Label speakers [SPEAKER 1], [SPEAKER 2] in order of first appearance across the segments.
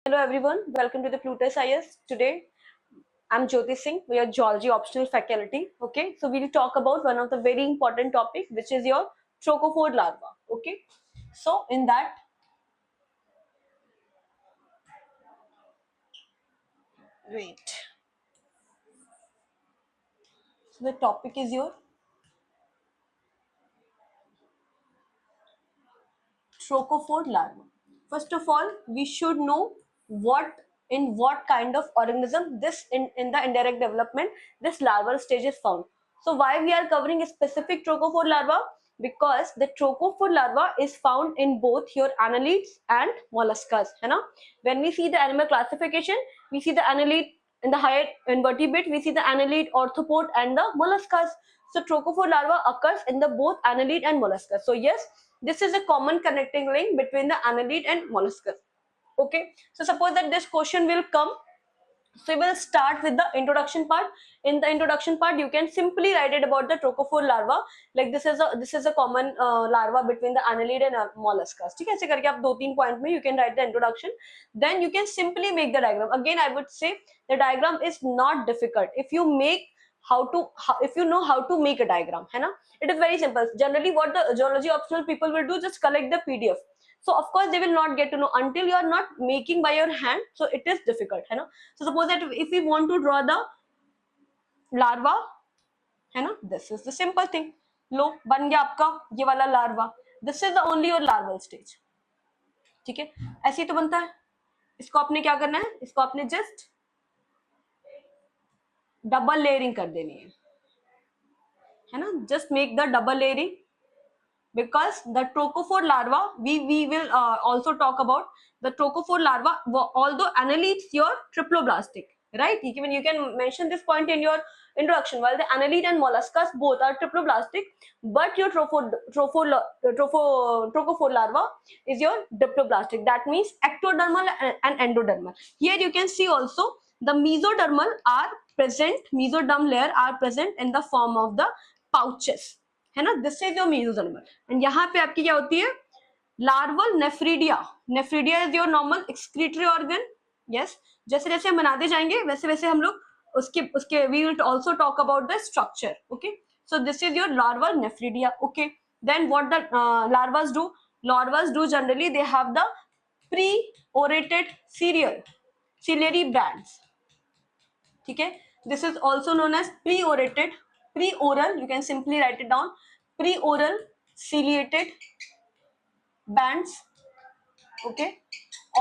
[SPEAKER 1] Hello everyone, welcome to the Plutus IS. Today I'm Jyoti Singh, we are geology optional faculty. Okay, so we'll talk about one of the very important topic, which is your trochophore larva. Okay, so in that, wait. So the topic is your trochophore larva. First of all, we should know what kind of organism this in the indirect development this larval stage is found. So why we are covering a specific trochophore larva? Because the trochophore larva is found in both your annelids and molluscas. है ना? When we see the animal classification, we see the annelid in the higher invertebrate, we see the annelid, orthopod, and the molluscas. So trochophore larva occurs in the both annelid and molluscas. So yes, this is a common connecting link between the annelid and molluscus. Okay, so suppose that this question will come. So we will start with the introduction part. In the introduction part, you can simply write it about the trochophore larva. Like this is a common larva between the annelid and molluscus. ठीक है, ऐसे करके आप 2-3 point में you can write the introduction. Then you can simply make the diagram. Again, I would say the diagram is not difficult. If you know how to make a diagram, है ना? It is very simple. Generally, what the geology optional people will do, just collect the PDF. So of course they will not get to know until you are not making by your hand. So it is difficult, है ना? So suppose that if we want to draw the larva, है ना, this is the simple thing. लो बन गया आपका ये वाला larva. This is the only your larval stage. ठीक है, ऐसे ही तो बनता है. इसको आपने क्या करना है, इसको आपने जस्ट डबल लेयरिंग कर देनी है ना. Just make the double layering because the trochophore larva we will also talk about the trochophore larva. Although annelids your triploblastic, right? You can mention this point in your introduction. While the annelid and molluscas both are triploblastic, but your trochophore larva is your diploblastic. That means ectodermal and endodermal. Here you can see also the mesodermal are present, mesoderm layer are present in the form of the pouches, है ना. This is your mesodermal. And यहाँ पे आपकी क्या होती है, larval nephridia. Nephridia is your normal excretory organ. Yes, जैसे जैसे हम बनाते जाएंगे वैसे वैसे हम लोग उसके उसके we will also talk about the structure. Okay, so this is your larval nephridia. Okay, then what the larvas do. Larvas do generally they have the pre orated ciliary bands. ठीक है, this is also known as pre orated, pre-oral, you can simply write it down, pre-oral ciliated bands. Okay,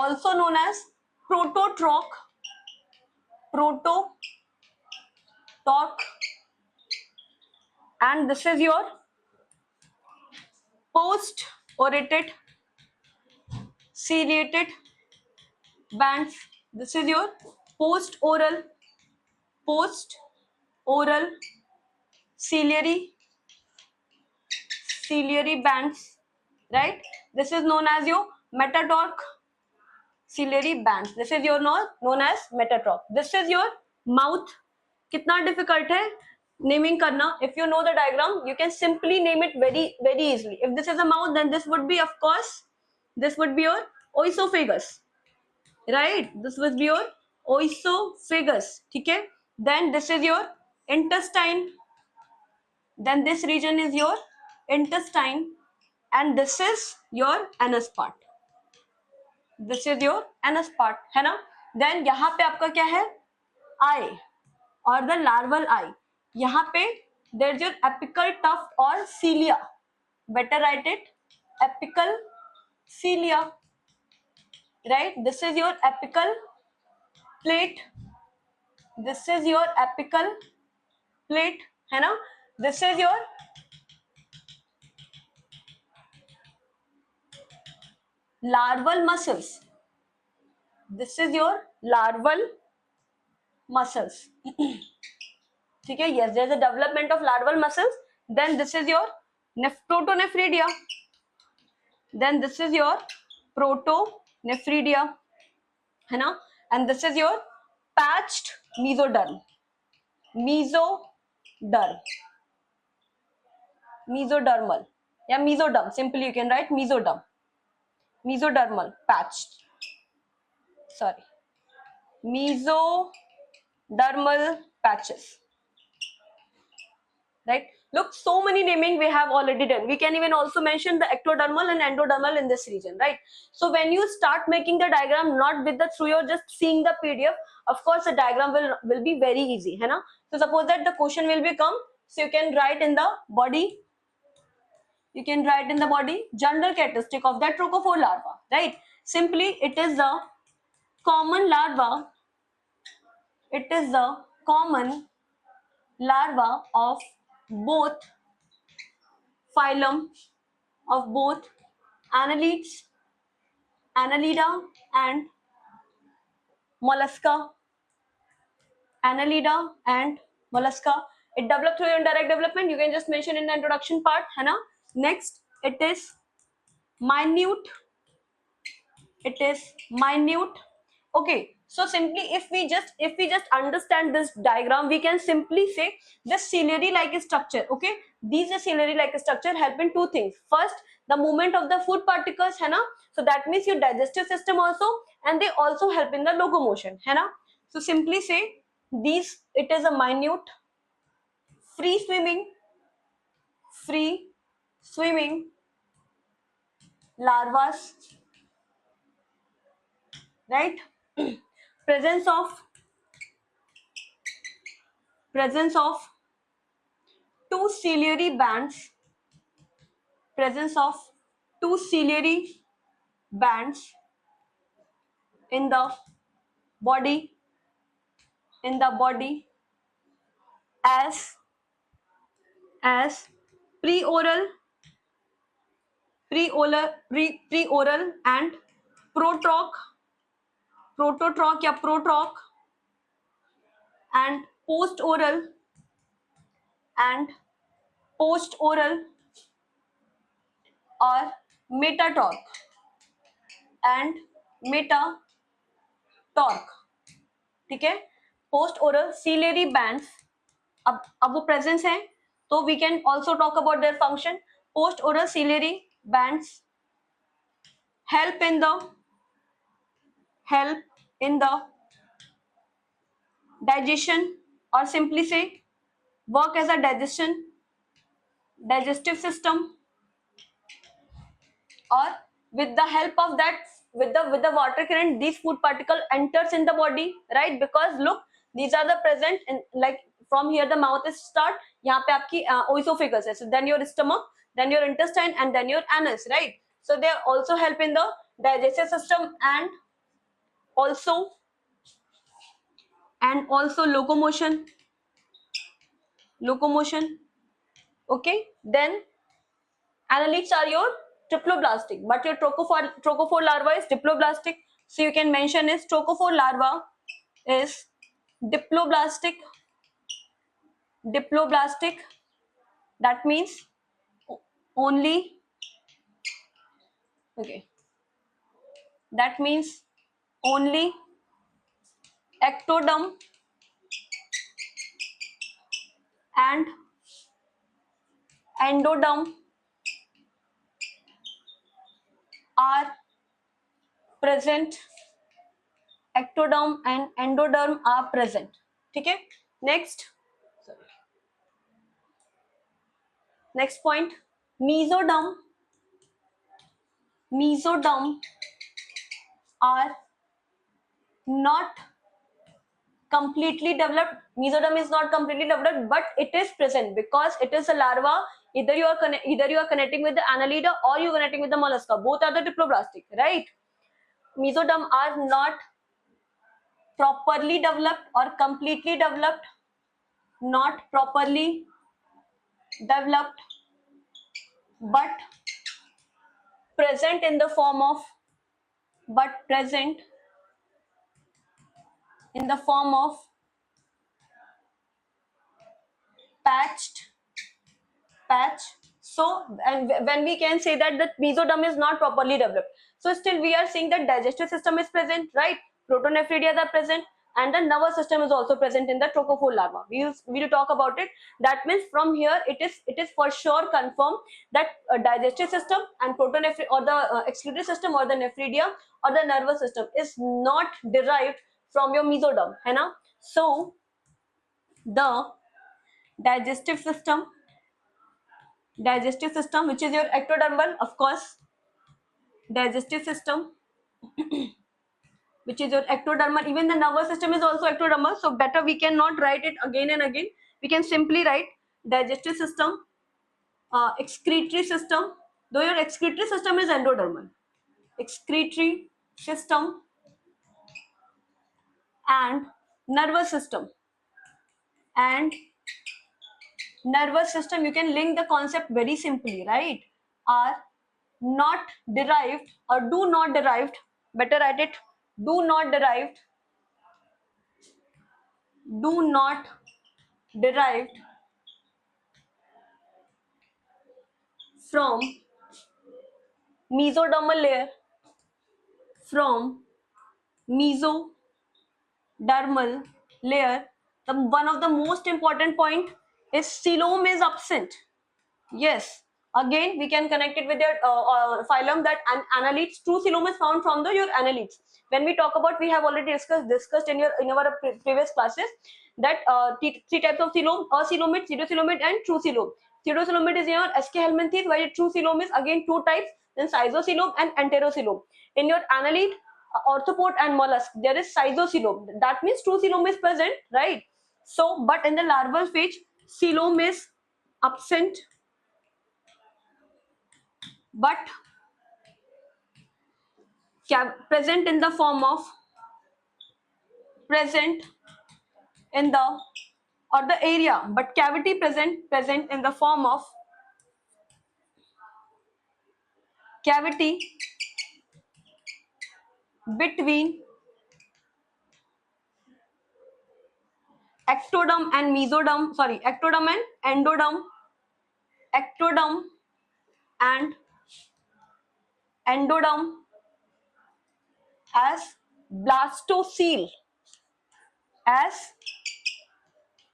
[SPEAKER 1] also known as prototroch, and this is your post-orated ciliated bands. This is your post-oral ciliary bands, right? This is known as your metatarch ciliary bands. This is your known as metatarch. This is your mouth. कितना difficult है naming करना. If you know the diagram, you can simply name it very very easily. If this is a mouth, then this would be, of course, this would be your oesophagus, right? This would be your oesophagus. ठीक है, then this is your intestine. Then this region is your intestine, and this is your anus part. This is your anus part, है ना. Then यहाँ पे आपका क्या है, आई और द लार्वल आई. यहाँ पे there is your apical tuft और cilia. Better write it, apical cilia, right. This is your apical plate. This is your apical plate, है ना. This is your larval muscles. This is your larval muscles. ठीक है, yes, there is a development of larval muscles. Then this is your protonephridia. Then this is your protonephridia, है ना. And this is your patched mesoderm. Mesodermal या mesoderm, simply you can write mesodermal patched. sorry, mesodermal patches. Right? Look, so many naming we have already done. We can even also mention the ectodermal and endodermal in this region, right? So when you start making the diagram, not with the through your just seeing the PDF, of course the diagram will be very easy, है ना? So suppose that the question will become, so you can write in the body. You can write in the body general characteristic of that trochophore larva, right? Simply, it is the common larva. It is the common larva of both phylum of both annelids, Annelida and mollusca. Annelida and mollusca. It developed through indirect development. You can just mention in the introduction part, है ना? Next, it is minute. It is minute. Okay, so simply if we just understand this diagram, we can simply say this ciliary like structure. Okay, these ciliary like structure help in two things. First, the movement of the food particles, है ना? So that means your digestive system also, and they also help in the locomotion, है ना? So simply say these, it is a minute free swimming larvas, right? presence of two ciliary bands, presence of two ciliary bands in the body, as preoral and prototroch या protroch, and post oral or metatorch and metatorch. ठीक है? Post oral ciliary bands, अब वो presence है, तो we can also talk about their function. Post oral ciliary bands help in the digestion, or simply say work as a digestive system, or with the help of that, with the water current, these food particle enters in the body, right? Because look, these are the present in, like from here the mouth is start, यहाँ पे आपकी oesophagus है, so then your stomach, then your intestine, and then your anus, right? So they also help in the digestive system and also locomotion. Okay, then annelids are your triploblastic, but your trochophore larva is diploblastic. So you can mention is trochophore larva is diploblastic. That means only, okay, that means only ectoderm and endoderm are present. Ectoderm and endoderm are present. ठीक है? Next point, mesoderm are not completely developed. Mesoderm is not completely developed, but it is present because it is a larva. Either you are connecting with the annelida or you are connecting with the mollusca. Both are the diploblastic, right? Mesoderm are not properly developed or completely developed. Not properly developed, but present in the form of patch. So, and when we can say that the mesoderm is not properly developed, so still we are seeing that digestive system is present, right? Protonephridia are present, and the nervous system is also present in the trochophore larva. We will talk about it. That means from here it is for sure confirmed that digestive system and protonephridia or the excretory system or the nephridia or the nervous system is not derived from your mesoderm, है ना? So the digestive system which is your ectodermal, of course, digestive system which is your ectodermal. Even the nervous system is also ectodermal, so better we cannot write it again and again. We can simply write digestive system, excretory system, though your excretory system is endodermal. Excretory system and nervous system. And nervous system, you can link the concept very simply, right? Are not derived or do not derived, better write it, do not derived from mesodermal layer, from mesodermal layer. One of the most important point is coelom is absent. Yes, again we can connect it with your phylum, that annelids, true coelom is found from your annelids. When we talk about, we have already discussed in our previous classes that three types of coelom: acoelomid, pseudocoelomid, and true coelom. Pseudocoelomid is your SK helminthes, while true coelom is again two types, then schizocoelom and enterocoelom. In your annelid, orthopod and mollusk, there is schizocoelom. That means true coelom is present, right? So, but in the larval phase, coelom is absent, but present in the form of present in the or the area, but cavity present in the form of cavity between ectoderm and mesoderm, sorry, ectoderm and endoderm, ectoderm and endoderm as blastocele, as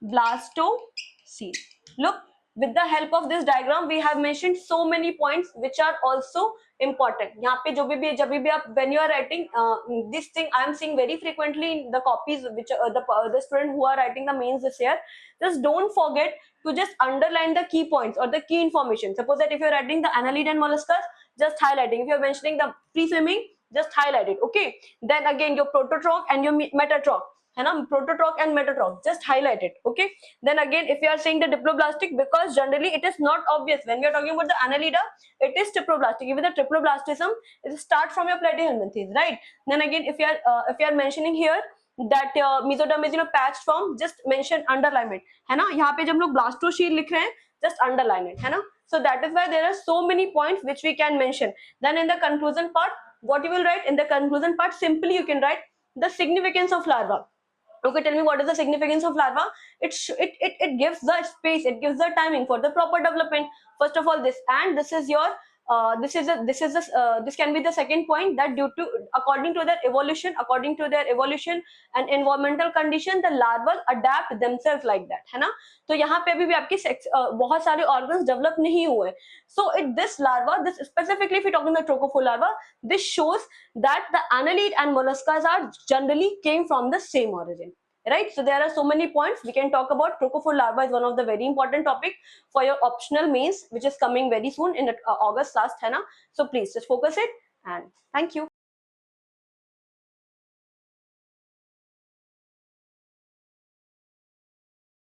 [SPEAKER 1] blastocele. Look, with the help of this diagram we have mentioned so many points which are also important. यहाँ पे जब भी आप when you are writing this thing, I am seeing very frequently in the copies which the student who are writing the mains this year, just don't forget to just underline the key points or the key information. Suppose that if you are writing the annelid and molluscus, just highlighting. If you are mentioning the free swimming, just highlight it. Okay, then again your prototroch and your metatroch, है ना, prototroch and metatroch, just highlight it. Okay, then again if you are saying the diploblastic, because generally it is not obvious when we are talking about the annelida, it is triploblastic. Even the triploblastism is start from your platyhelminthes, right? Then again if you are mentioning here that mesoderm is patched form, just mention underline it, है ना. यहाँ पे जब हम लोग blastocoele लिख रहे हैं, just underline it, है ना. So that is why there are so many points which we can mention. Then in the conclusion part, what you will write in the conclusion part, simply you can write the significance of larva. Okay, tell me what is the significance of larva. It gives the space, it gives the timing for the proper development. First of all, this is your this can be the second point, that due to according to their evolution and environmental condition, the larval adapt themselves like that, है ना. तो यहाँ पे भी आपकी बहुत सारे organs develop नहीं हुए. So this larva, this specifically if we talk about the trochophore larva, this shows that the annelid and molluscas are generally came from the same origin, right? So there are so many points we can talk about. Trochophore larva is one of the very important topic for your optional mains, which is coming very soon in August last, है ना. So please just focus it, and thank you.